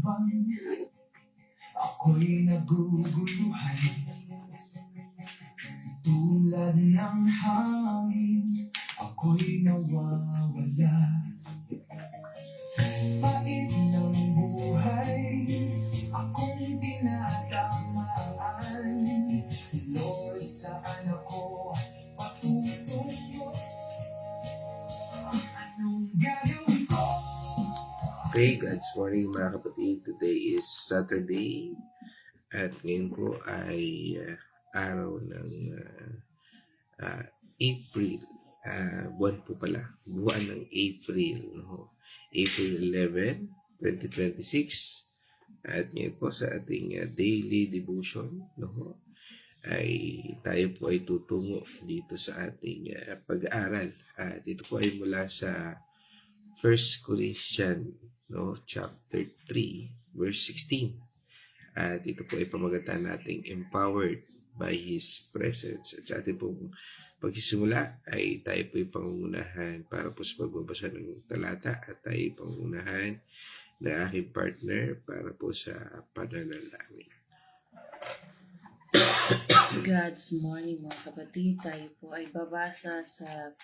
habang ako'y naguguluhan, tulad ng hangin, ako'y nawawala. Pait ng buhay, akong tinatamaan. Lord, saan ako patutungo? Anong gagawin ko? Okay, God's morning mga kapatid. Today is Saturday at ngayon po ay araw ng April. Buwan po pala. Buwan ng April. No? April 11, 2026. At ngayon po sa ating daily devotion, no? Ay tayo po ay tutungo dito sa ating pag-aaral. At ito po ay mula sa 1 Corinthians, no, chapter 3, verse 16. At ito po ay pamagatan nating empowered by His presence. At sa ating pong pagsisimula ay tayo po ay pangungunahan para po sa pagbabasa ng talata at tayo ay pangungunahan na aking partner para po sa pananalangin. God's morning mga kapatid, tayo po ay babasa sa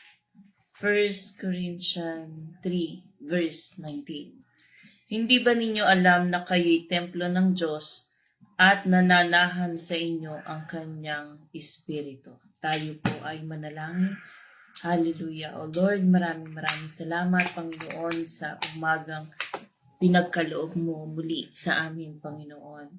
1 Corinthians 3 verse 19. Hindi ba ninyo alam na kayo'y templo ng Diyos at nananahan sa inyo ang kanyang Espiritu? Tayo po ay manalangin. Hallelujah. O Lord, maraming salamat, Panginoon, sa umagang pinagkaloob mo muli sa amin, Panginoon.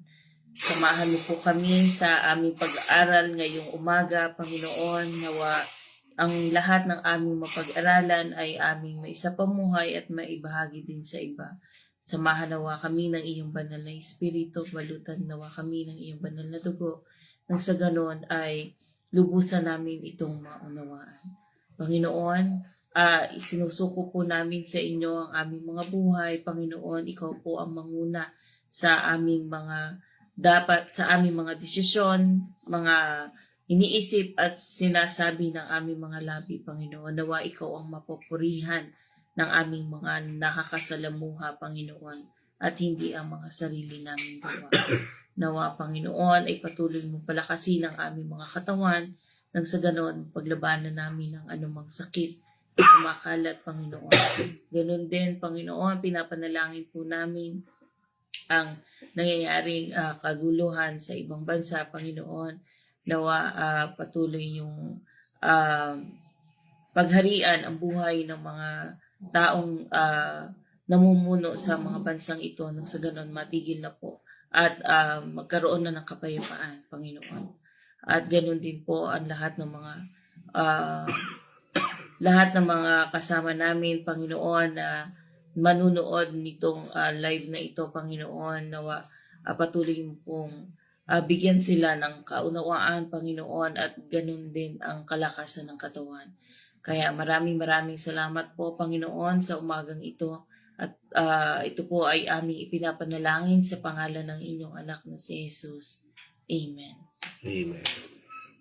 Samahan mo po kami sa aming pag-aaral ngayong umaga, Panginoon. Nawa ang lahat ng aming mapag-aralan ay aming maisapamuhay at maibahagi din sa iba. Samahan nawa kami ng iyong banal na Espiritu, balutan nawa kami ng iyong banal na dugo, nang sa ganon ay lubusan namin itong maunawaan. Panginoon, isinusuko po namin sa inyo ang aming mga buhay. Panginoon, ikaw po ang manguna sa aming mga desisyon, mga iniisip at sinasabi ng aming mga labi, Panginoon. Nawa ikaw ang mapupurihan ng aming mga nakakasalamuha, Panginoon, at hindi ang mga sarili naming gawa. Nawa, Panginoon, ay patuloy mo palakasin ang aming mga katawan nang sa ganon paglabanan namin ng anumang sakit na kumakalat, Panginoon. Ganon din, Panginoon, pinapanalangin po namin ang nangyayaring kaguluhan sa ibang bansa, Panginoon. Nawa patuloy yung pagharian ang buhay ng mga taong namumuno sa mga bansang ito nang sa ganon matigil na po at magkaroon na ng kapayapaan, Panginoon. At ganon din po ang lahat ng mga kasama namin, Panginoon, na manunood nitong live na ito, Panginoon. Nawa patuloy mo pong bigyan sila ng kaunawaan, Panginoon, at ganon din ang kalakasan ng katawan. Kaya maraming salamat po, Panginoon, sa umagang ito. At ito po ay aming ipinapanalangin sa pangalan ng inyong anak na si Jesus. Amen. Amen.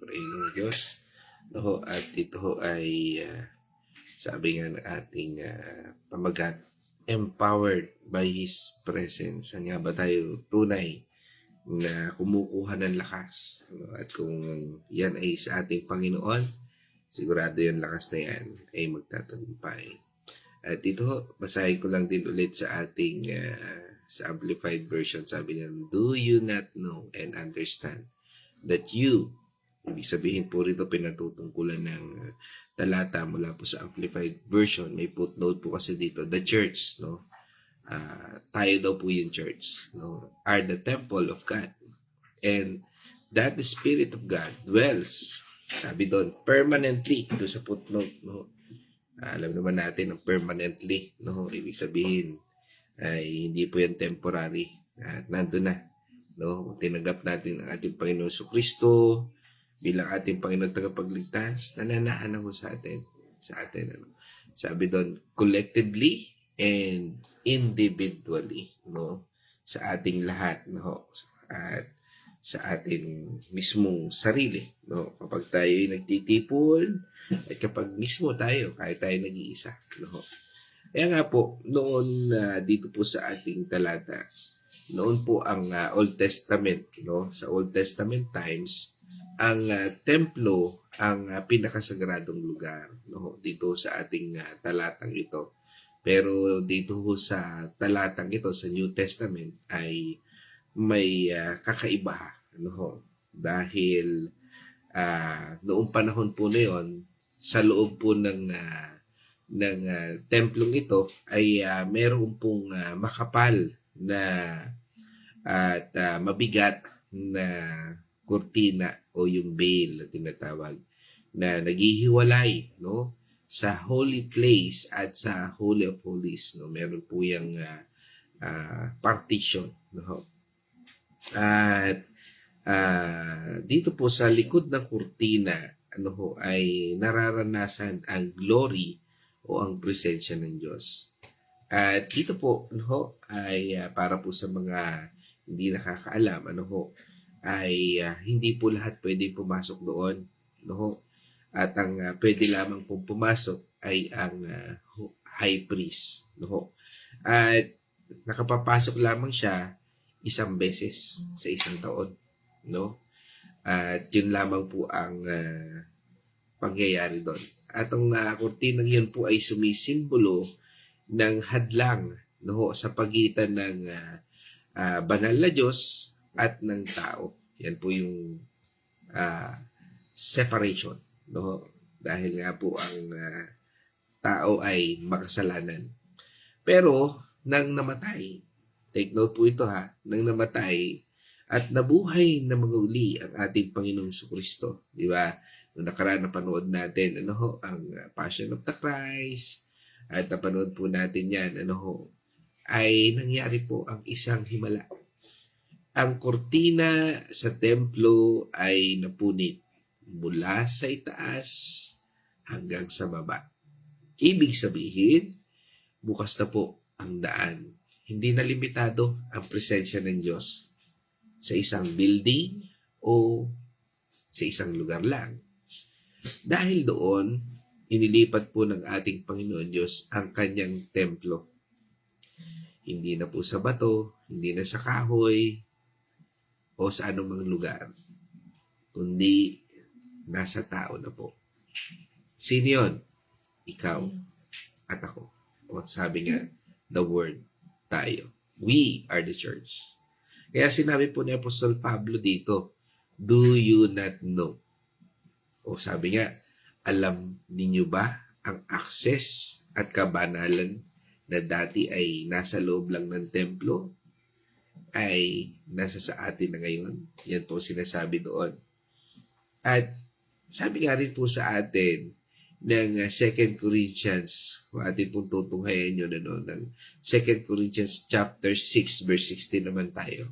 Praise ng Diyos. No, at ito ay sabi nga ng ating pamagat, empowered by His presence. Saan nga ba tayo tunay na kumukuha ng lakas? No? At kung yan ay sa ating Panginoon, sigurado yung lakas na yan ay magtatagumpay. At ito, basahin ko lang din ulit sa ating sa Amplified Version. Sabi niya, do you not know and understand that you, ibig sabihin po rito pinatutungkulan ng talata mula po sa Amplified Version. May footnote po kasi dito, the church, no? Tayo daw po yung church, no? Are the temple of God. And that the Spirit of God dwells, sabi doon, permanently, ito sa footnote, no? Alam naman natin ang permanently, no? Ibig sabihin ay hindi po yan temporary. At nandun na, no? Tinanggap natin ang ating Panginoon Kristo bilang ating Panginoon tagapagligtas, nananahan ako sa atin. Ano? Sabi doon, collectively and individually, no? Sa ating lahat, no? At sa ating mismong sarili, no? Kapag tayo ay nagtitipon, at kapag mismo tayo, kahit tayo nag-iisa, no? Kaya nga po, noon dito po sa ating talata, noon po ang Old Testament, no? Sa Old Testament times, ang templo ang pinakasagradong lugar, no? Dito sa ating talatang ito. Pero dito ho sa talatang ito sa New Testament ay may kakaiba, ano ho? Dahil noong panahon po na yon, sa loob po ng templong ito ay meron pong makapal na at mabigat na kurtina o yung veil na tinatawag na naghihiwalay, no, sa holy place at sa Holy of Holies, no. Meron po yung partition, no. At dito po sa likod ng kurtina, ano ho, ay nararanasan ang glory o ang presensya ng Diyos. At dito po, ano ho, ay para po sa mga hindi nakakaalam, ano ho, ay hindi po lahat pwede pumasok doon, ano ho. At ang pwede lamang pong pumasok ay ang high priest, ano ho. At nakapapasok lamang siya isang beses sa isang taon, no? At yun lamang po ang pangyayari doon. At ang kurtinang yun po ay sumisimbolo ng hadlang, no, sa pagitan ng banal na Diyos at ng tao. Yan po yung separation, no? Dahil nga po ang tao ay makasalanan. Pero nang namatay, take note po ito ha, nang namatay at nabuhay na maguli ang ating Panginoong Jesucristo, di ba? Noong nakaraan napanood natin, ano ho, ang Passion of the Christ, at napanood po natin yan, ano ho, ay nangyari po ang isang himala. Ang kortina sa templo ay napunit mula sa itaas hanggang sa baba. Ibig sabihin, bukas na po ang daan. Hindi na limitado ang presensya ng Diyos sa isang building o sa isang lugar lang. Dahil doon, inilipat po ng ating Panginoon Diyos ang kanyang templo. Hindi na po sa bato, hindi na sa kahoy, o sa anumang lugar, kundi nasa tao na po. Sino yun? Ikaw at ako. O sabi nga, the Word, tayo. We are the church. Kaya sinabi po ni Apostol Pablo dito, do you not know? O sabi nga, alam ninyo ba ang access at kabanalan na dati ay nasa loob lang ng templo ay nasa sa atin na ngayon? Yan po sinasabi doon. At sabi nga rin po sa atin ng 2 Corinthians, kung atin pong tutunghayan nyo na noon, ng 2 Corinthians chapter 6 verse 16 naman tayo.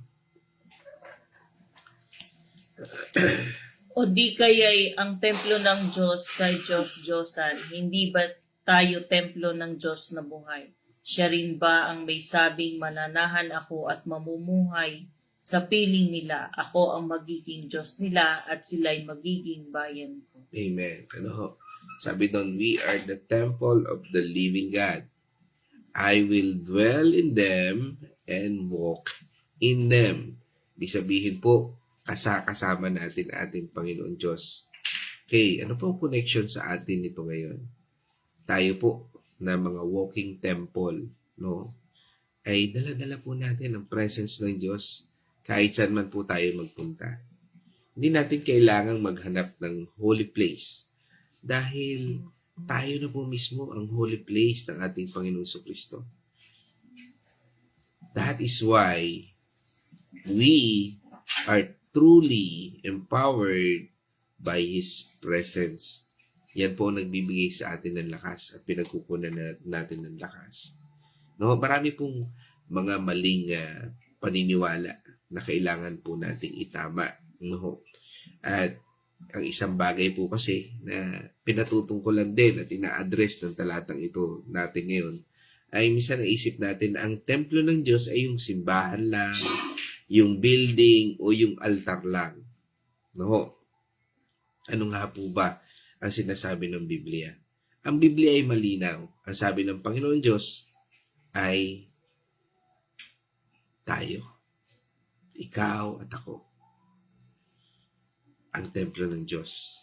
O di kaya'y ang templo ng Diyos sa Diyos-Diyosan, hindi ba tayo templo ng Diyos na buhay? Siya rin ba ang may sabing mananahan ako at mamumuhay sa piling nila? Ako ang magiging Diyos nila at sila'y magiging bayan ko. Amen. Ano ho? Sabi doon, we are the temple of the living God. I will dwell in them and walk in them. Ibig sabihin po, kasama natin ating Panginoon Diyos. Okay, ano po ang connection sa atin nito ngayon? Tayo po na mga walking temple, no? Ay dala-dala po natin ang presence ng Diyos kahit saan man po tayo magpunta. Hindi natin kailangang maghanap ng holy place dahil tayo na po mismo ang holy place ng ating Panginoong Jesucristo. That is why we are truly empowered by His presence. Yan po ang nagbibigay sa atin ng lakas at pinagkukunan natin ng lakas. No, marami pong mga maling paniniwala na kailangan po nating itama. No? At ang isang bagay po kasi na pinatutungkulan din at ina-address ng talatang ito natin ngayon ay minsan naisip natin na ang templo ng Diyos ay yung simbahan lang, yung building o yung altar lang. No? Ano nga po ba ang sinasabi ng Biblia? Ang Biblia ay malinaw. Ang sabi ng Panginoon Diyos ay tayo. Ikaw at ako. Ang templo ng Diyos.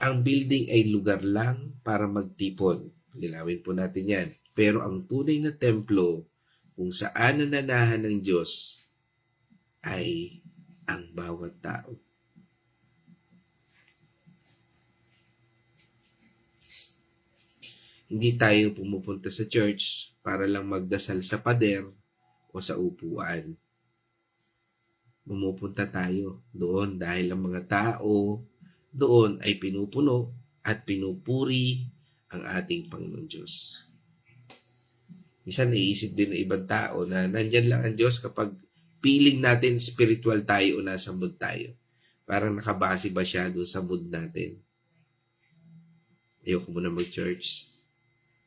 Ang building ay lugar lang para magtipon. Linawin po natin yan. Pero ang tunay na templo, kung saan nananahan ng Diyos, ay ang bawat tao. Hindi tayo pumupunta sa church para lang magdasal sa pader o sa upuan. Pumupunta tayo doon dahil ang mga tao doon ay pinupuno at pinupuri ang ating Panginoon Diyos. Minsan naiisip din ng ibang tao na nandyan lang ang Diyos kapag feeling natin spiritual tayo o nasa mood tayo. Parang nakabase ba siya doon sa mood natin? Ayoko muna mag-church.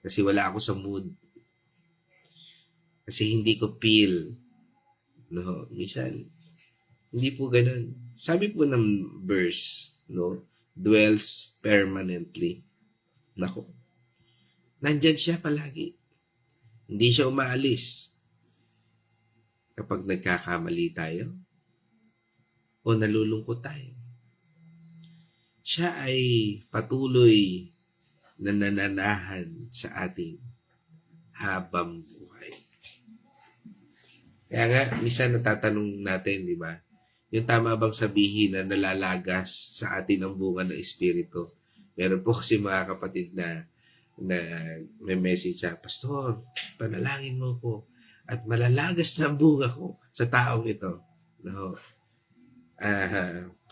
Kasi wala ako sa mood. Kasi hindi ko feel. No, minsan, hindi po ganun. Sabi po ng verse, no, dwells permanently. Nako. Nandyan siya palagi. Hindi siya umaalis. Kapag nagkakamali tayo, o nalulungkot tayo. Siya ay patuloy na nananahan sa ating habang buhay. Kaya nga, minsan natatanong natin, di ba? Yung tama bang sabihin na nalalagas sa atin ang bunga ng Espiritu? Meron po kasi mga kapatid na may message siya, Pastor, panalangin mo ko at malalagas na ang bunga ko sa taong ito. No?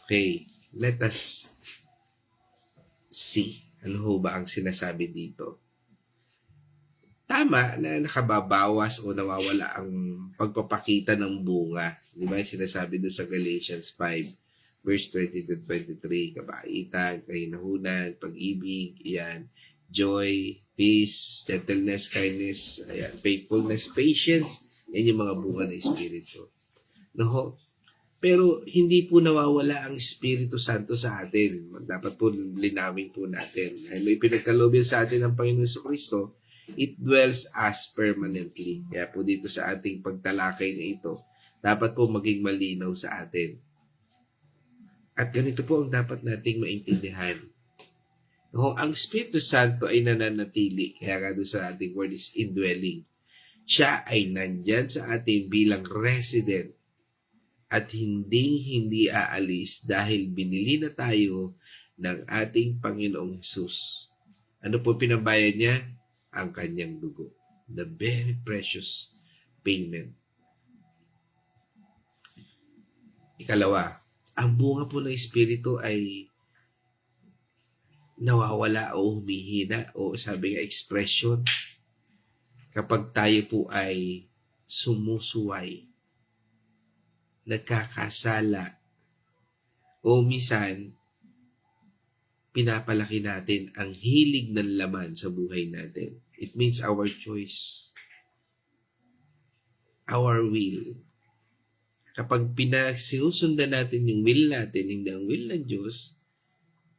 Okay, let us see. Ano ho ba ang sinasabi dito? Tama na nakababawas o nawawala ang pagpapakita ng bunga. Di ba yung sinasabi doon sa Galatians 5, verse 20-23, kabaitan, kahinahunan, pag-ibig, iyan, joy, peace, gentleness, kindness, ayan, faithfulness, patience, yan yung mga bunga ng Espiritu. No? Pero hindi po nawawala ang Espiritu Santo sa atin. Dapat po linawin po natin. Ay may pinagkaloob sa atin ng Panginoon Jesucristo, it dwells us permanently. Kaya po dito sa ating pagtalakay na ito, dapat po maging malinaw sa atin. At ganito po ang dapat nating maintindihan. No, ang Espiritu Santo ay nananatili. Kaya nga doon sa ating word is indwelling. Siya ay nandyan sa atin bilang resident at hindi aalis dahil binili na tayo ng ating Panginoong Hesus. Ano po pinabayad niya? Ang kanyang dugo. The very precious payment. Ikalawa, ang bunga po ng Espiritu ay nawawala o humihina o sabi nga expression kapag tayo po ay sumusuway, nagkakasala, o minsan, pinapalaki natin ang hilig ng laman sa buhay natin. It means our choice. Our will. Kapag pinasinusundan natin yung will natin, hindi ang will ng Diyos,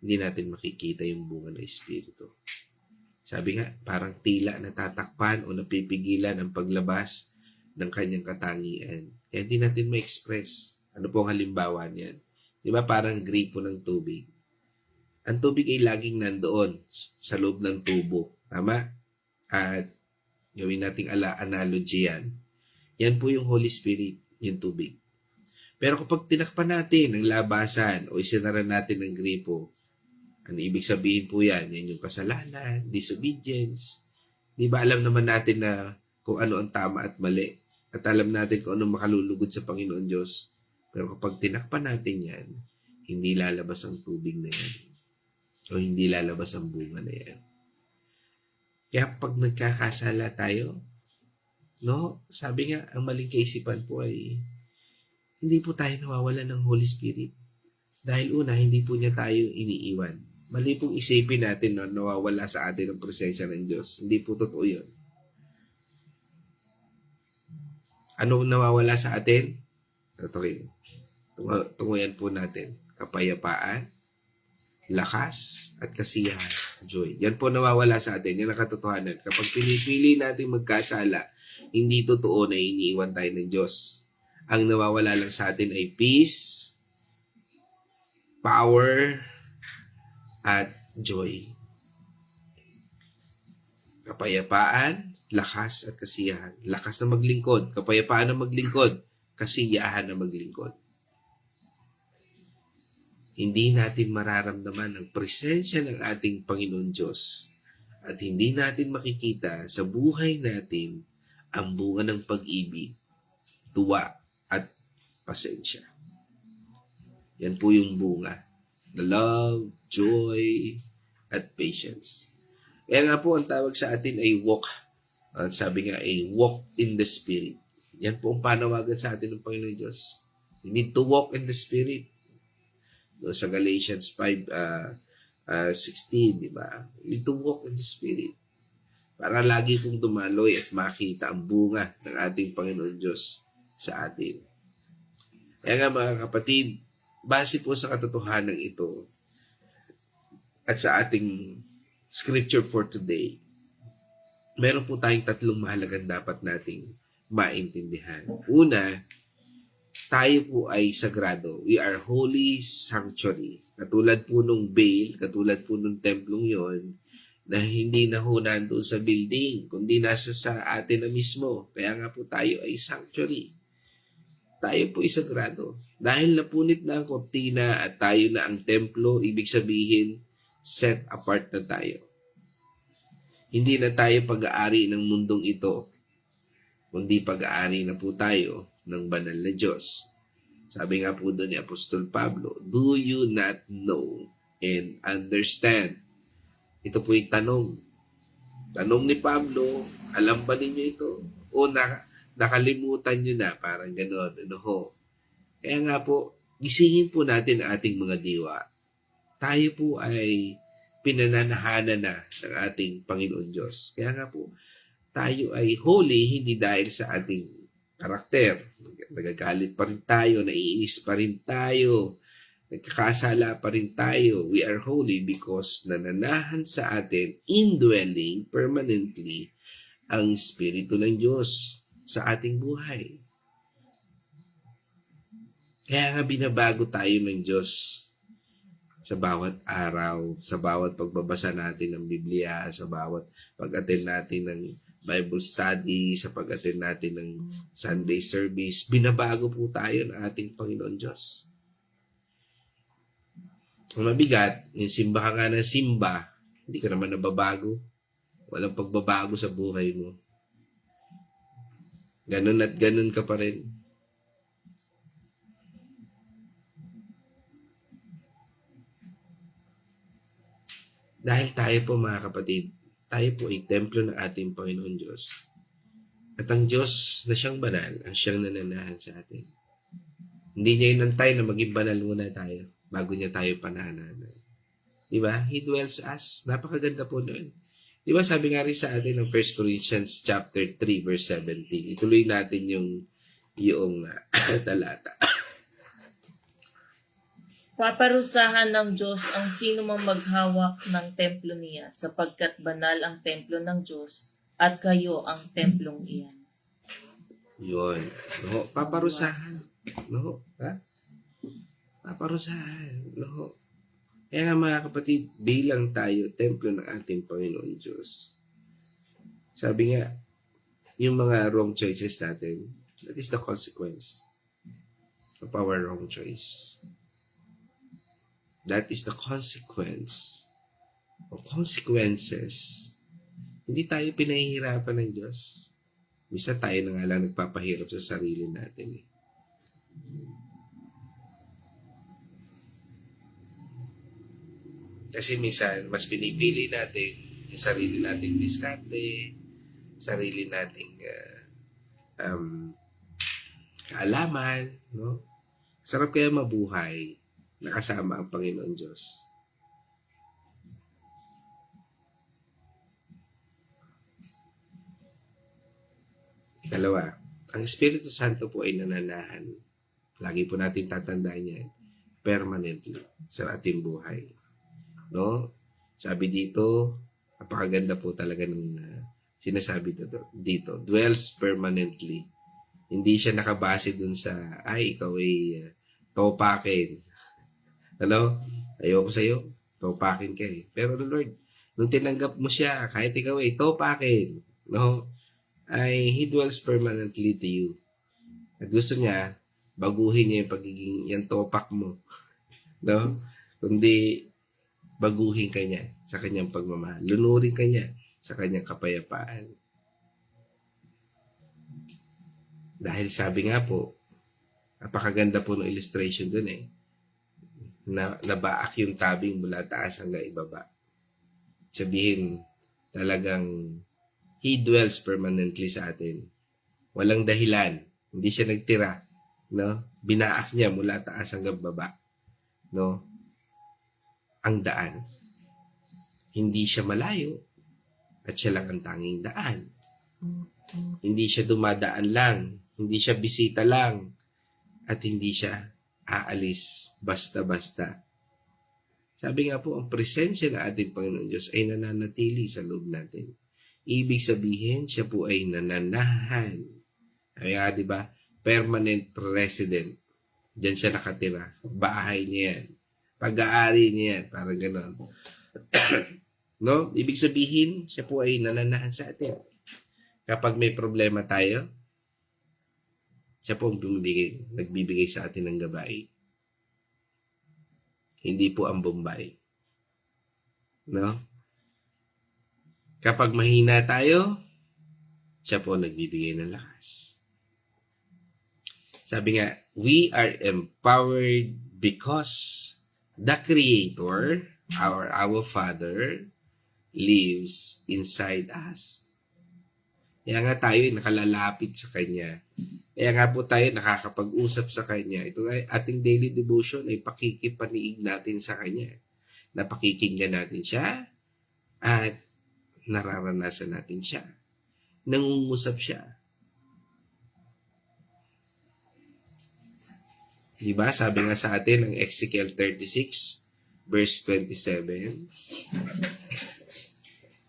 hindi natin makikita yung bunga ng Espiritu. Sabi nga, parang tila natatakpan o napipigilan ang paglabas ng kanyang katangian. Kaya hindi natin ma-express. Ano po ang halimbawa niyan? Di ba parang gripo ng tubig? Ang tubig ay laging nandoon sa loob ng tubo. Tama? At gawin nating analogy yan. Yan po yung Holy Spirit, yung tubig. Pero kapag tinakpan natin ang labasan o isinara natin ng gripo, ano ibig sabihin po yan? Yan yung kasalanan, disobedience. Di ba alam naman natin na kung ano ang tama at mali? At alam natin kung ano makalulugod sa Panginoon Diyos. Pero kapag tinakpan natin yan, hindi lalabas ang tubig na yan. O hindi lalabas ang bunga na yan. Kaya pag nagkakasala tayo, no, sabi nga, ang maling kaisipan po ay hindi po tayo nawawalan ng Holy Spirit. Dahil una, hindi po niya tayo iniiwan. Mali pong isipin natin na nawawala sa atin ang presensya ng Diyos. Hindi po totoo yun. Ano nawawala sa atin? Okay. Tunguyan po natin. Kapayapaan, lakas, at kasiyahan. Joy. Yan po nawawala sa atin. Yan ang katotohanan. Kapag pinipili natin magkasala, hindi totoo na iniiwan tayo ng Diyos. Ang nawawala lang sa atin ay peace, power, at joy. Kapayapaan, lakas at kasiyahan. Lakas na maglingkod, kapayapaan na maglingkod, kasiyahan na maglingkod. Hindi natin mararamdaman ang presensya ng ating Panginoon Diyos at hindi natin makikita sa buhay natin ang bunga ng pag-ibig, tuwa at pasensya. Yan po yung bunga. The love, joy, at patience. Kaya nga po ang tawag sa atin ay walk. Sabi nga ay walk in the Spirit. Yan po ang panawagan sa atin ng Panginoon Diyos. We need to walk in the Spirit. Sa Galatians 5:16, di ba? We need to walk in the Spirit. Para lagi pong dumaloy at makita ang bunga ng ating Panginoon Diyos sa atin. Kaya nga mga kapatid, base po sa katotohanan ito at sa ating scripture for today, meron po tayong tatlong mahalagang dapat nating maintindihan. Una, tayo po ay sagrado. We are holy sanctuary. Katulad po nung veil, katulad po nung templong yon, na hindi na ho nandun sa building, kundi nasa sa atin na mismo. Kaya nga po tayo ay sanctuary. Tayo po ay sagrado. Dahil napunit na ang kortina at tayo na ang templo, ibig sabihin, set apart na tayo. Hindi na tayo pag-aari ng mundong ito, kundi pag-aari na po tayo ng banal na Diyos. Sabi nga po doon ni Apostol Pablo, do you not know and understand? Ito po yung tanong. Tanong ni Pablo, alam ba ninyo ito? O nakalimutan nyo na, parang gano'n. Ano ho? Kaya nga po, gisingin po natin ang ating mga diwa. Tayo po ay pinananahanan na ng ating Panginoon Diyos. Kaya nga po, tayo ay holy hindi dahil sa ating karakter. Nagagalit pa rin tayo, naiinis pa rin tayo, nagkakasala pa rin tayo. We are holy because nananahan sa atin, indwelling permanently, ang Espiritu ng Diyos sa ating buhay. Kaya nga binabago tayo ng Diyos sa bawat araw, sa bawat pagbabasa natin ng Biblia, sa bawat pag-attend natin ng Bible study, sa pag-attend natin ng Sunday service, binabago po tayo ng ating Panginoon Diyos. Ang mabigat, yung simba ka nga ng simba, hindi ka naman nababago. Walang pagbabago sa buhay mo. Ganun at ganun ka pa rin. Dahil tayo po mga kapatid, tayo po ay templo ng ating Panginoon Diyos. At ang Diyos na siyang banal, ang siyang nananahan sa atin. Hindi niya inantay na maging banal muna tayo bago niya tayo panahanan. Diba? He dwells us. Napakaganda po nun. Diba sabi nga rin sa atin ng 1 Corinthians chapter 3 verse 17. Ituloy natin yung talata. Paparusahan ng Diyos ang sino mang maghawak ng templo niya, sapagkat banal ang templo ng Diyos at kayo ang templong iyan. Yun. No, paparusahan. No, ha? Paparusahan. No. Kaya nga mga kapatid, bilang tayo, templo ng ating Panginoon Diyos. Sabi nga, yung mga wrong choices natin, that is the consequence of our wrong choice. That is the consequence o consequences. Hindi tayo pinahihirapan ng Diyos. Misa tayo na nga lang nagpapahirap sa sarili natin. Kasi minsan, mas pinipili natin yung sarili nating diskarte, sarili nating kaalaman, no? Sarap kaya mabuhay nakasama ang Panginoon Diyos. Ikalawa, ang Espiritu Santo po ay nananahan. Lagi po natin tatandaan yan permanently sa ating buhay. No? Sabi dito, napakaganda po talaga ng sinasabi dito, dwells permanently. Hindi siya nakabase dun sa, ay, ikaw ay topakin. Ano? Ayoko sa'yo, topakin ka eh. Pero the Lord, nung tinanggap mo siya, kahit ikaw ay topakin, no? Ay, He dwells permanently to you. At gusto niya, baguhin niya yung pagiging, yung topak mo. No? Kundi, baguhin ka niya sa kanyang pagmamahal. Lunurin ka niya sa kanyang kapayapaan. Dahil sabi nga po, napakaganda po ng illustration dun eh, na nabaak yung tabing mula taas hanggang ibaba. Sabihin, talagang He dwells permanently sa atin. Walang dahilan. Hindi siya nagtira. No? Binaak niya mula taas hanggang baba. No? Ang daan. Hindi siya malayo. At siya lang ang tanging daan. Hindi siya dumadaan lang. Hindi siya bisita lang. At hindi siya aalis basta-basta. Sabi nga po, ang presensya ng ating Panginoon Diyos ay nananatili sa loob natin. Ibig sabihin, siya po ay nananahan. Kaya, di ba? Permanent resident. Diyan siya nakatira. Bahay niya yan. Pag-aari niya yan. Parang gano'n. No? Ibig sabihin, siya po ay nananahan sa atin. Kapag may problema tayo, siya po ang nagbibigay sa atin ng gabay. Hindi po ang Bombay. No? Kapag mahina tayo, siya po nagbibigay ng lakas. Sabi nga, we are empowered because the Creator, our Father, lives inside us. Kaya nga tayo ay nakalalapit sa Kanya. Kaya nga po tayo nakakapag-usap sa Kanya. Ito ay ating daily devotion ay pakikipaniig natin sa Kanya. Napakikinggan natin siya at nararanasan natin siya. Nangungusap siya. Diba? Sabi nga sa atin ang Ezekiel 36 verse 27.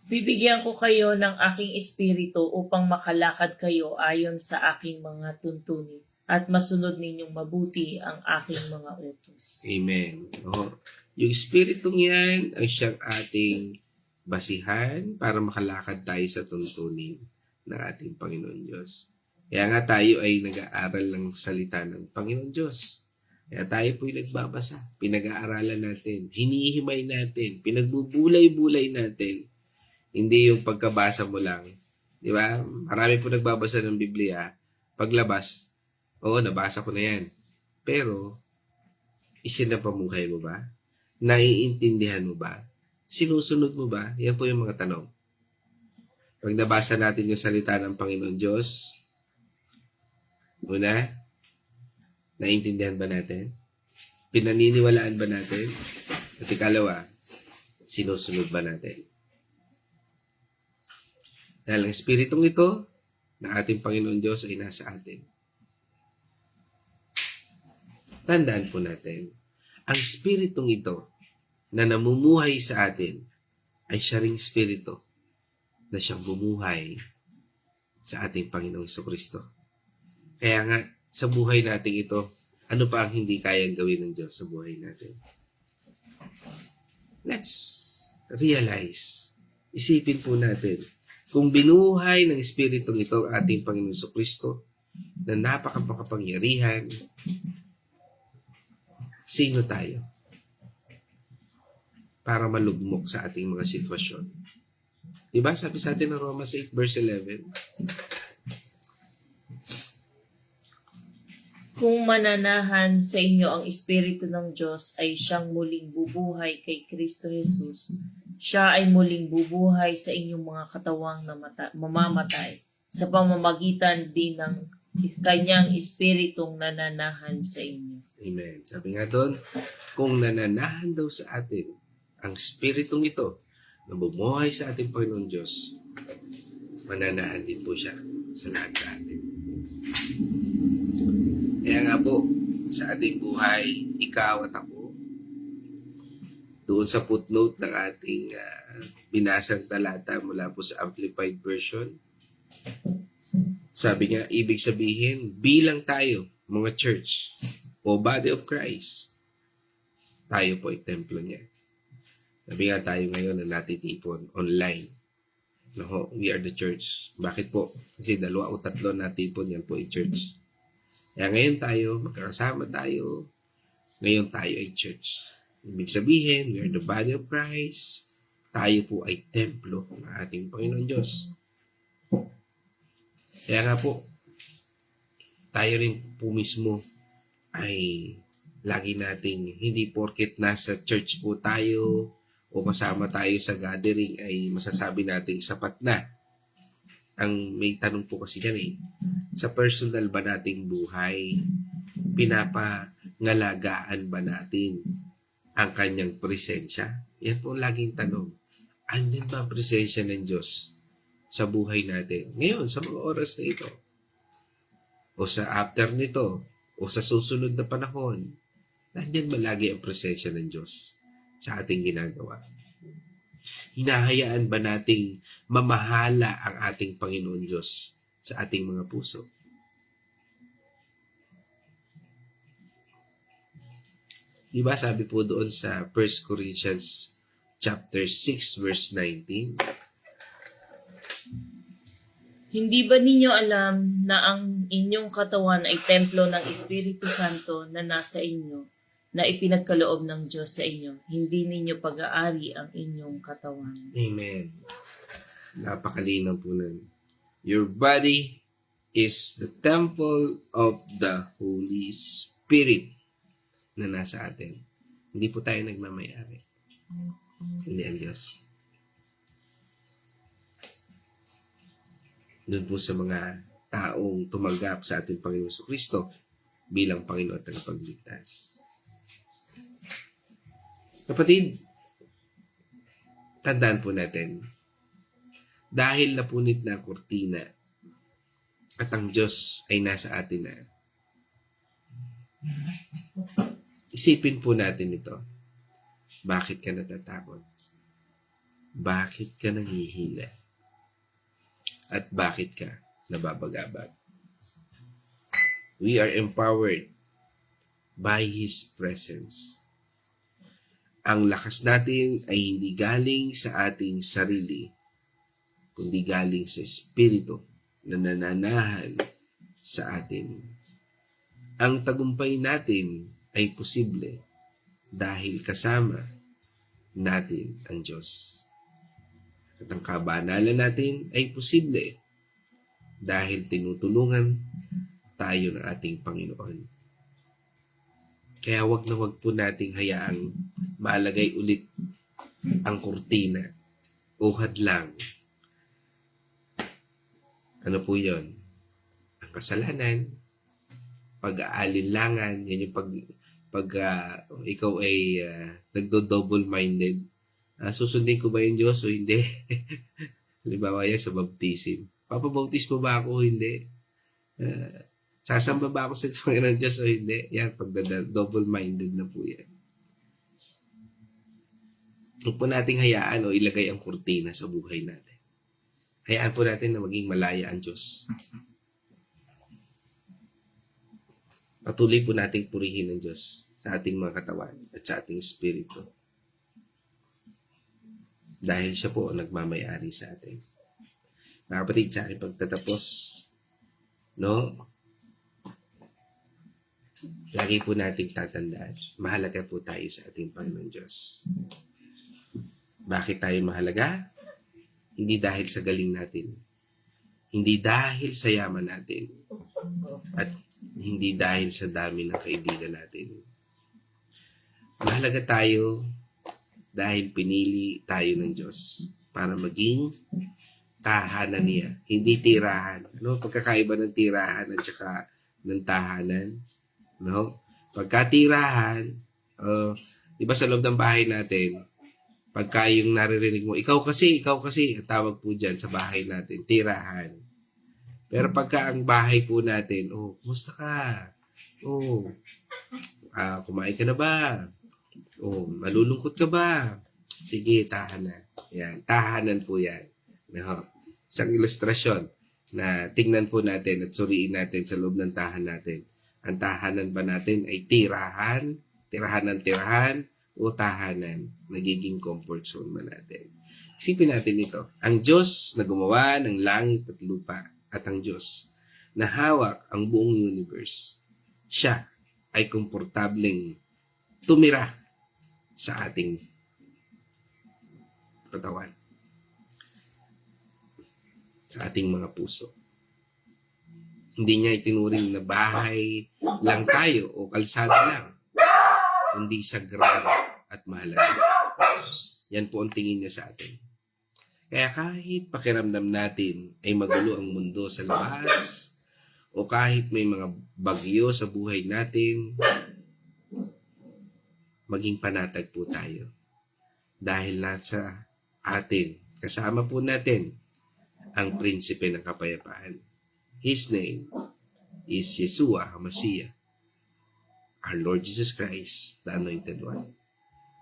Bibigyan ko kayo ng aking espiritu upang makalakad kayo ayon sa aking mga tuntunin at masunod ninyong mabuti ang aking mga utos. Amen. No? Yung espiritong yan ang siyang ating basihan para makalakad tayo sa tuntunin ng ating Panginoon Diyos. Kaya nga tayo ay nag-aaral ng salita ng Panginoon Diyos. Kaya tayo po'y nagbabasa. Pinag-aaralan natin. Hinihimay natin. Pinagbubulay-bulay natin. Hindi yung pagkabasa mo lang. Di ba? Marami po nagbabasa ng Biblia. Paglabas, oo, nabasa ko na yan. Pero, isinapamuhay mo ba? Naiintindihan mo ba? Sinusunod mo ba? Yan po yung mga tanong. Pag nabasa natin yung salita ng Panginoon Diyos, una, naiintindihan ba natin? Pinaniniwalaan ba natin? At ikalawa, sinusunod ba natin? Dahil ang espiritong ito na ating Panginoon Diyos ay nasa atin. Tandaan po natin, ang espiritong ito na namumuhay sa atin ay siya ring espiritu na siyang bumuhay sa ating Panginoong Jesucristo. Kaya nga, sa buhay natin ito, ano pa ang hindi kayang gawin ng Diyos sa buhay natin? Let's realize, isipin po natin, kung binuhay ng Espiritong ito ang ating Panginoong Jesucristo na napakapakapangyarihan, sino tayo para malugmok sa ating mga sitwasyon? Diba? Sabi sa atin ng Romans 8 verse 11, Kung mananahan sa inyo ang Espiritu ng Diyos ay siyang muling bubuhay kay Kristo Jesus, siya ay muling bubuhay sa inyong mga katawang mamamatay sa pamamagitan din ng kanyang Espiritong nananahan sa inyo. Amen. Sabi nga doon, kung nananahan daw sa atin ang Espiritong ito na bumuhay sa ating Panginoon Diyos, mananahan din po siya sa lahat sa atin. Kaya nga po, sa ating buhay, ikaw at ako, doon sa footnote ng ating binasang talata mula po sa Amplified Version. Sabi nga, ibig sabihin, bilang tayo, mga church, o body of Christ, tayo po ay templo niya. Sabi nga tayo ngayon na natitipon online. No, we are the church. Bakit po? Kasi 2 o 3 natipon, yan po ay church. Kaya ngayon tayo, magkakasama tayo, ngayon tayo ay church. Ibig sabihin, we are the body of Christ. Tayo po ay templo ng ating Panginoon Diyos. Kaya nga po, tayo rin po mismo ay lagi nating hindi porket nasa church po tayo o kasama tayo sa gathering ay masasabi nating sapat na. Ang may tanong po kasi yan sa personal ba nating buhay, pinapangalagaan ba natin ang kanyang presensya? Yan po ang laging tanong. Andyan ba ang presensya ng Diyos sa buhay natin? Ngayon, sa mga oras na ito, o sa after nito, o sa susunod na panahon, nandyan ba lagi ang presensya ng Diyos sa ating ginagawa? Hinahayaan ba nating mamahala ang ating Panginoon Diyos sa ating mga puso? Diba sabi po doon sa 1 Corinthians chapter 6 verse 19? Hindi ba ninyo alam na ang inyong katawan ay templo ng Espiritu Santo na nasa inyo, na ipinagkaloob ng Diyos sa inyo? Hindi ninyo pag-aari ang inyong katawan. Amen. Napakalinaw po nun. Your body is the temple of the Holy Spirit na nasa atin. Hindi po tayo nagmamayari. Hindi ang Diyos. Doon po sa mga taong tumanggap sa ating Panginoon Kristo bilang Panginoon at tagapagligtas. Kapatid, tandaan po natin, dahil napunit na ang kurtina at ang Diyos ay nasa atin na, isipin po natin ito. Bakit ka natatakot? Bakit ka nanghihina? At bakit ka nababagabag? We are empowered by His presence. Ang lakas natin ay hindi galing sa ating sarili, kundi galing sa Espiritu na nananahan sa atin. Ang tagumpay natin ay posible dahil kasama natin ang Diyos. At ang kabanalan natin ay posible dahil tinutulungan tayo ng ating Panginoon. Kaya wag na wag po nating hayaang malagay ulit ang kurtina o hadlang. Ano po yon? Ang kasalanan, pag-aalinlangan, yan yung pag ikaw ay nagdo-double-minded. Susundin ko ba yung Diyos o hindi? Halimbawa yan sa baptism. Papabautis mo ba ako o hindi? Sasamba ba ako sa Panginoon Diyos o hindi? Yan, pag-double-minded na po yan. Huwag po nating hayaan o ilagay ang kurtina sa buhay natin. Hayaan po natin na maging malaya ang Diyos. Patuloy po nating purihin ng Diyos sa ating mga katawan at sa ating espiritu. Dahil siya po ang nagmamayari sa atin. Mga kapatid, sa aking pagtatapos, lagi po nating tatandaan, mahalaga po tayo sa ating Panginoon Diyos. Bakit tayo mahalaga? Hindi dahil sa galing natin. Hindi dahil sa yaman natin. At hindi dahil sa dami ng kaibigan natin. Mahalaga tayo dahil pinili tayo ng Diyos para maging tahanan niya. Hindi tirahan. Pagkakaiba ng tirahan at saka ng tahanan. Pagka tirahan, di ba sa loob ng bahay natin, pagka yung naririnig mo, ikaw kasi, tawag po dyan sa bahay natin, tirahan. Pero pagka ang bahay po natin, kumusta ka? Kumain ka na ba? Oh, malulungkot ka ba? Sige, tahanan. Yan, tahanan po yan. No? Isang ilustrasyon na tingnan po natin at suriin natin sa loob ng tahanan natin. Ang tahanan ba natin ay tirahan ng tirahan, o tahanan, nagiging comfort zone ba natin? Isipin natin ito. Ang Diyos na gumawa ng langit at lupa at ang Diyos na hawak ang buong universe, siya ay komportableng tumira sa ating katawan, sa ating mga puso. Hindi niya itinuring na bahay lang tayo o kalsada lang, kundi sagrado at mahalaga. Yan po ang tingin niya sa atin. Kaya kahit pakiramdam natin ay magulo ang mundo sa labas, o kahit may mga bagyo sa buhay natin, maging panatag po tayo. Dahil lahat sa atin, kasama po natin ang prinsipe ng kapayapaan. His name is Yeshua HaMashiach, our Lord Jesus Christ, the Anointed One.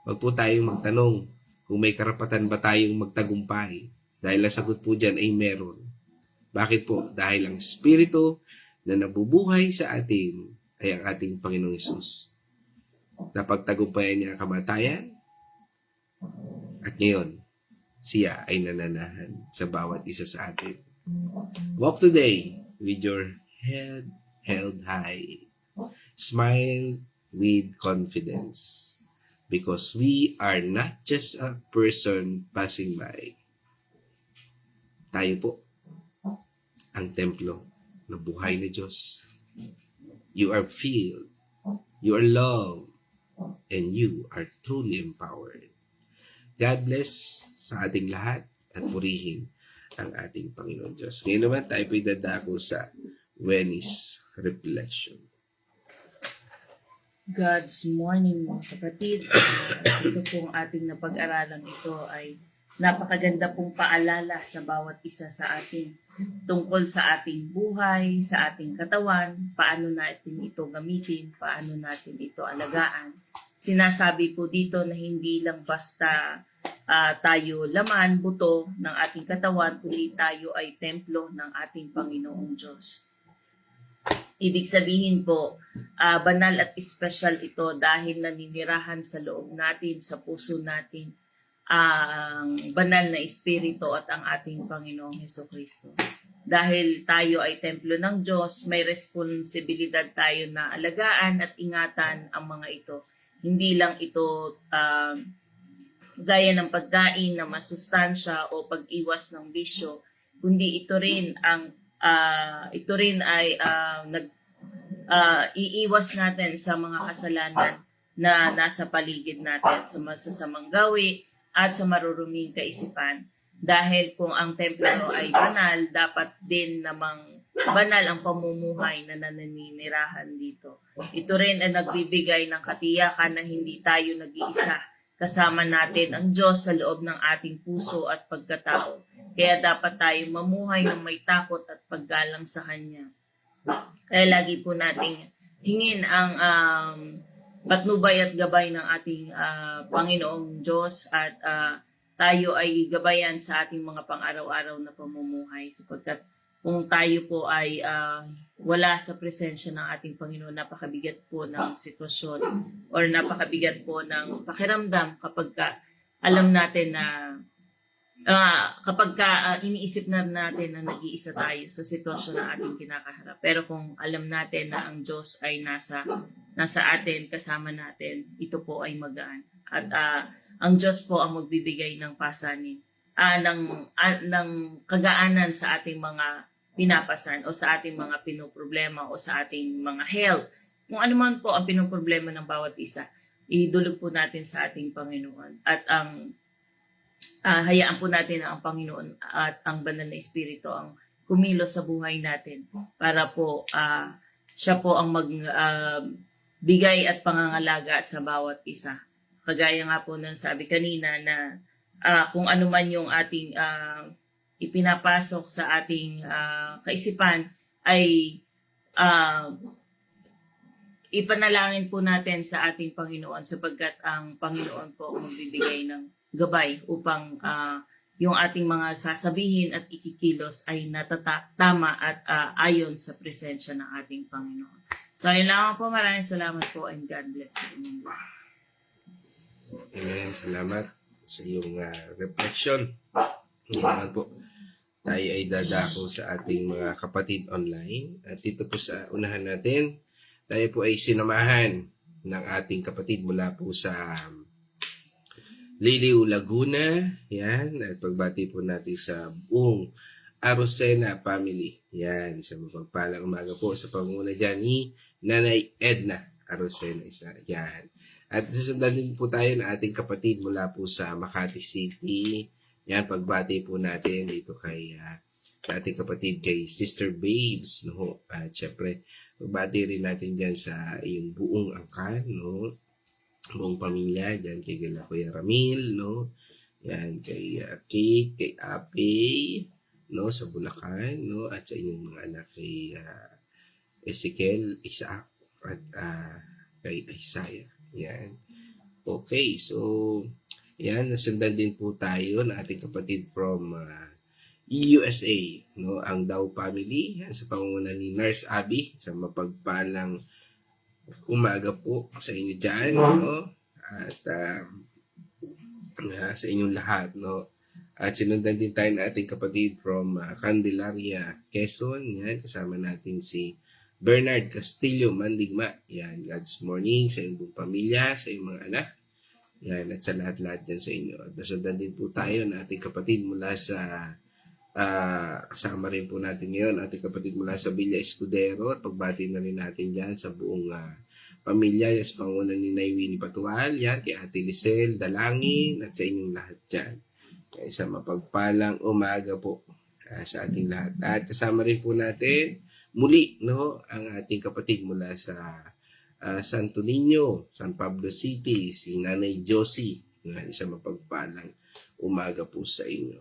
Huwag po tayong magtanong kung may karapatan ba tayong magtagumpay, dahil ang sagot po dyan ay meron. Bakit po? Dahil ang Espiritu na nabubuhay sa atin ay ang ating Panginoong Hesus. Napagtagumpayan niya ang kamatayan, at ngayon, siya ay nananahan sa bawat isa sa atin. Walk today with your head held high. Smile with confidence. Because we are not just a person passing by. Tayo po ang templo ng buhay na Diyos. You are filled, you are loved, and you are truly empowered. God bless sa ating lahat at purihin ang ating Panginoon Diyos. Ngayon naman tayo po'y dadako sa Venice Reflection. God's morning, mga kapatid. Ito pong ating napag-aralan ito ay napakaganda pong paalala sa bawat isa sa atin tungkol sa ating buhay, sa ating katawan, paano natin ito gamitin, paano natin ito alagaan. Sinasabi po dito na hindi lang basta tayo laman, buto ng ating katawan, kundi tayo ay templo ng ating Panginoong Diyos. Ibig sabihin po, banal at espesyal ito dahil naninirahan sa loob natin, sa puso natin, ang banal na espiritu at ang ating Panginoong Hesukristo. Dahil tayo ay templo ng Diyos, may responsibilidad tayo na alagaan at ingatan ang mga ito. Hindi lang ito gaya ng pagkain na masustansya o pag-iwas ng bisyo, kundi ito rin ay iiwas natin sa mga kasalanan na nasa paligid natin, sa masasamang gawi at sa maruruming kaisipan. Dahil kung ang templo ay banal, dapat din namang banal ang pamumuhay na naninirahan dito. Ito rin ay nagbibigay ng katiyakan na hindi tayo nag-iisa. Kasama natin ang Diyos sa loob ng ating puso at pagkatao. Kaya dapat tayong mamuhay ng may takot at paggalang sa Kanya. Kaya lagi po nating hingin ang patnubay at gabay ng ating Panginoong Diyos at tayo ay gabayan sa ating mga pang-araw-araw na pamumuhay. Sapagkat kung tayo po ay wala sa presensya ng ating Panginoon, napakabigat po ng sitwasyon or napakabigat po ng pakiramdam kapag alam natin na kapag iniisip na natin na nag-iisa tayo sa sitwasyon na ating kinakaharap. Pero kung alam natin na ang Diyos ay nasa atin, kasama natin, ito po ay magaan. At ang Diyos po ang magbibigay ng pasanin, ng kagaanan sa ating mga pinapasan o sa ating mga pinoproblema o sa ating mga health. Kung ano man po ang pinoproblema ng bawat isa, idulog po natin sa ating Panginoon. At hayaan po natin na ang Panginoon at ang banal na Espiritu ang kumilos sa buhay natin para po siya po ang magbigay at pangangalaga sa bawat isa. Kagaya nga po ng sabi kanina na kung ano man yung ating ipinapasok sa ating kaisipan ay ipanalangin po natin sa ating Panginoon sapagkat ang Panginoon po ang magbibigay ng gabay upang yung ating mga sasabihin at ikikilos ay tama at ayon sa presensya ng ating Panginoon. So, ayun lang po. Maraming salamat po and God bless sa inyong lahat. Amen. Salamat sa iyong reflection. Ngayon po, tayo ay dadako sa ating mga kapatid online. At dito po sa unahan natin, tayo po ay sinamahan ng ating kapatid mula po sa Liliw, Laguna. Yan. At pagbati po natin sa buong Arosena family. Yan. Isang mapagpalang umaga po sa panguna dyan ni Nanay Edna Arosena. Yan. At susundan din po tayo ng ating kapatid mula po sa Makati City. Yan. Pagbati po natin dito kay sa ating kapatid kay Sister Babes. No? At syempre, pagbati rin natin dyan sa iyong buong angkan. No? Buong pamilya, dyan kay Kuya Ramil, no? Yan, kay Kate, kay Ape, no? Sa Bulacan, no? At sa inyong mga anak kay Ezekiel, Isaac, at kay Isaiah. Yan. Okay, so, yan, nasundan din po tayo ng ating kapatid from USA, no? Ang Daw family, yan, sa pangunguna ni Nurse Abby, sa mapagpalang umaga po sa inyo dyan, no? At sa inyong lahat, no? At sinundan din tayo ng ating kapatid from Candelaria, Quezon. Yan, kasama natin si Bernard Castillo Mandigma. Yan, God's morning sa inyong buong pamilya, sa inyong mga anak. Yan, at sa lahat-lahat dyan sa inyo. At nasundan din po tayo ng ating kapatid mula sa kasama rin po natin ngayon ating kapatid mula sa Villa Escudero at pagbati na rin natin dyan sa buong pamilya yan sa pangunan ni Naywini Patual, yan kay Ate Lisel Dalangin at sa inyong lahat dyan. Sa mapagpalang umaga po sa ating lahat. At kasama rin po natin muli, no, ang ating kapatid mula sa Santo Niño, San Pablo City, si Nanay Josie. Isang mapagpalang umaga po sa inyo.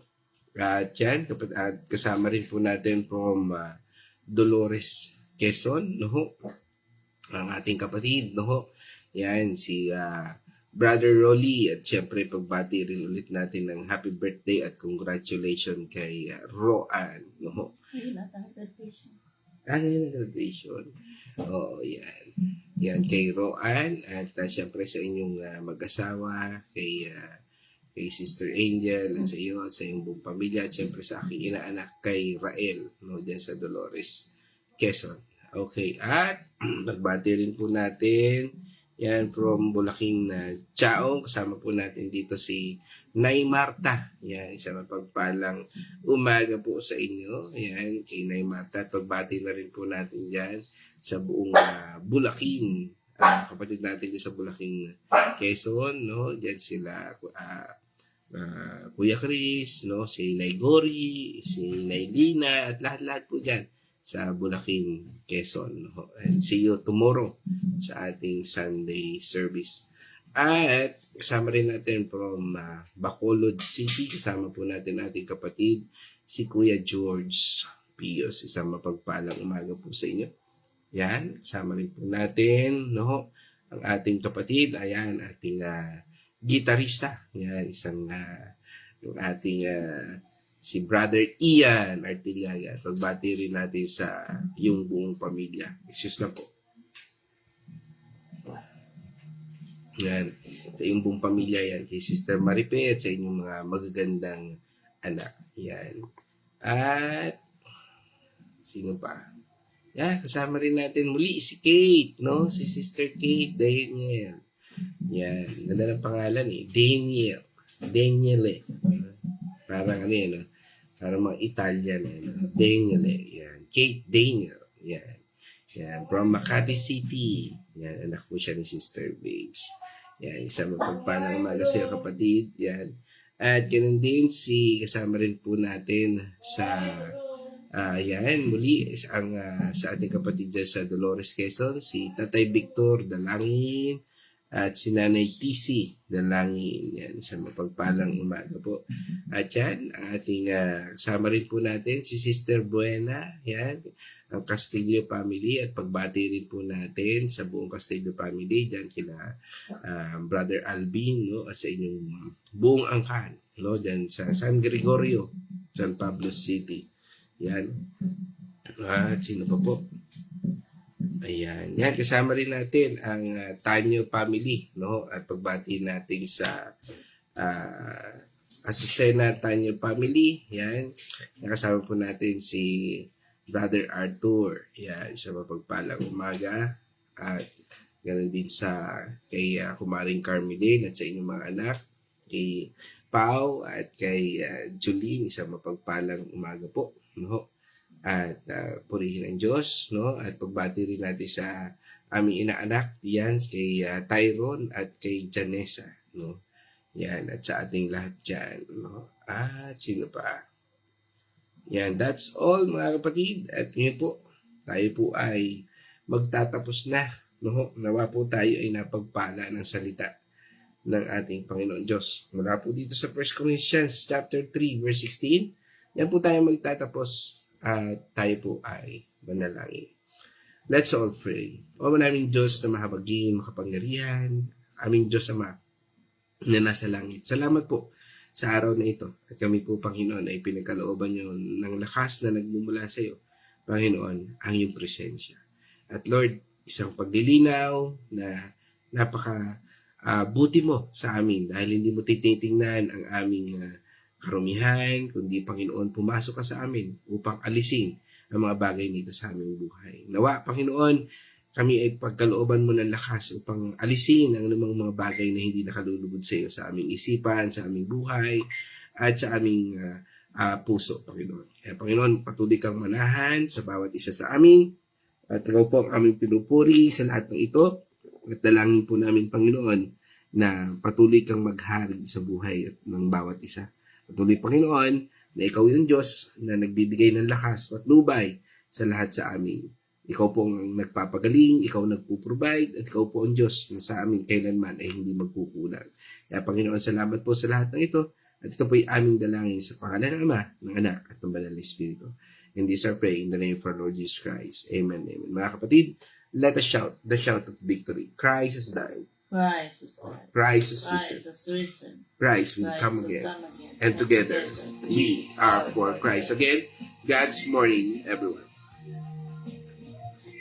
At yan, at kasama rin po natin from Dolores, Quezon, no? Ang ating kapatid, no? Yan, si Brother Rolly. At syempre, pagbati rin ulit natin ng happy birthday at congratulations kay Roan, no? Ano yung graduation? Oo, yan. Yan, kay Roan. At syempre sa inyong mag-asawa, kay Sister Angel at sa iyo at sa iyong buong pamilya at syempre sa aking inaanak kay Rael, no, dyan sa Dolores, Quezon. Okay, at nagbati rin po natin yan from Bulaking na Chaong, kasama po natin dito si Nay Marta. Yan, isang mapagpalang umaga po sa inyo. Yan, kay Nay Marta. Pagbati na rin po natin dyan sa buong Bulaking. Kapatid natin dyan sa Bulaking, Quezon, no? Diyan sila Kuya Chris, no? Si Nay Gori, si Nay Lina, at lahat-lahat po dyan sa Bulaking, Quezon. No? And see you tomorrow sa ating Sunday service. At kasama rin natin from Bacolod City, kasama po natin ating kapatid, si Kuya George Pios. Isang mapagpalang umaga po sa inyo. Yan, kasama rin po natin, no? Ang ating kapatid, ayan, ating gitarista. Yan, isang yung ating si Brother Ian Artillaga. Pagbati rin natin sa yung buong pamilya. Isus na po. Yan, sa yung buong pamilya yan. Kay Sister Maripe at sa inyong mga magagandang anak. Yan. At sino pa? Yan, kasama rin natin muli si Kate, no? Si Sister Kate Daniel. Yan, ganda ng pangalan eh. Daniel. Daniel eh. Parang ano yan, no? Parang mga Italian eh. No? Daniel eh. Yan. Kate Daniel. Yan. Yan. From Makati City. Yan. Anak po siya ni Sister Babes. Yan. Isang mapagpalang umaga sa iyo, kapatid. Yan. At ganun din kasama rin po natin sa yan. Muli ang sa ating kapatid dyan sa Dolores, Quezon. Si Tatay Victor Dalangin. At si Nanay TC, dalangin. Yan, isang mapagpalang umaga po. At yan, ang ating kasama rin po natin, si Sister Buena. Yan, ang Castillo family. At pagbati rin po natin sa buong Castillo family. Diyan kila Brother Alvin, no? At sa inyong buong angkan, no? Diyan sa San Gregorio, San Pablo City. Yan. At sino pa po? Ayan. Yan, kasama rin natin ang Tanyo family, no? At pagbati natin sa Asusena Tanyo family. Yan. Nakasama po natin si Brother Arthur. Yan, sa mapagpalang umaga. At ganoon din sa kay Kumaring Carmelin at sa inyong mga anak. Kay Pau at kay Julene, isang mapagpalang umaga po, no? At purihin ang Diyos, no? At pagbati rin natin sa aming inaanak, yan, kay Tyrone at kay Janessa, no? Yan, at sa ating lahat dyan, no? At sino pa? Yan, that's all mga kapatid. At ngayon po, tayo po ay magtatapos na, no? Nawa po tayo ay napagpala ng salita ng ating Panginoon Diyos. Mula po dito sa 1 Corinthians chapter 3, verse 16, yan po tayo magtatapos. At tayo po ay manalangin. Let's all pray. O manaming Diyos na mahabagin, makapangyarihan, aming Diyos Ama na nasa langit. Salamat po sa araw na ito. At kami po, Panginoon, ay pinagkalooban nyo ng lakas na nagmumula sa iyo, Panginoon, ang iyong presensya. At Lord, isang paglilinaw na napaka buti mo sa amin dahil hindi mo tititingnan ang aming karumihan, kundi Panginoon, pumasok ka sa amin upang alisin ang mga bagay nito sa aming buhay. Nawa, Panginoon, kami ay pagkalooban mo ng lakas upang alisin ang mga bagay na hindi nakalulugod sa iyo sa aming isipan, sa aming buhay, at sa aming puso, Panginoon. Kaya, Panginoon, patuloy kang manahan sa bawat isa sa amin, at ikaw po ang aming pinupuri sa lahat ng ito, at dalangin po namin, Panginoon, na patuloy kang maghari sa buhay ng bawat isa. Patuloy, Panginoon, na ikaw yung Diyos na nagbibigay ng lakas at lubay sa lahat sa amin. Ikaw po ang nagpapagaling, ikaw nagpo-provide, at ikaw po ang Diyos na sa amin kailanman ay hindi magkukulang. Kaya, Panginoon, salamat po sa lahat ng ito. At ito po ay aming dalangin sa pangalan ng Ama, ng Anak, at ng Banal na Espiritu. And this I pray in the name of our Lord Jesus Christ. Amen, amen. Mga kapatid, let us shout the shout of victory. Christ has died. Christ is died. Christ is Christ risen. is risen. Christ will Christ come will again. come again. And together, we are for Christ. Again, God's morning, everyone.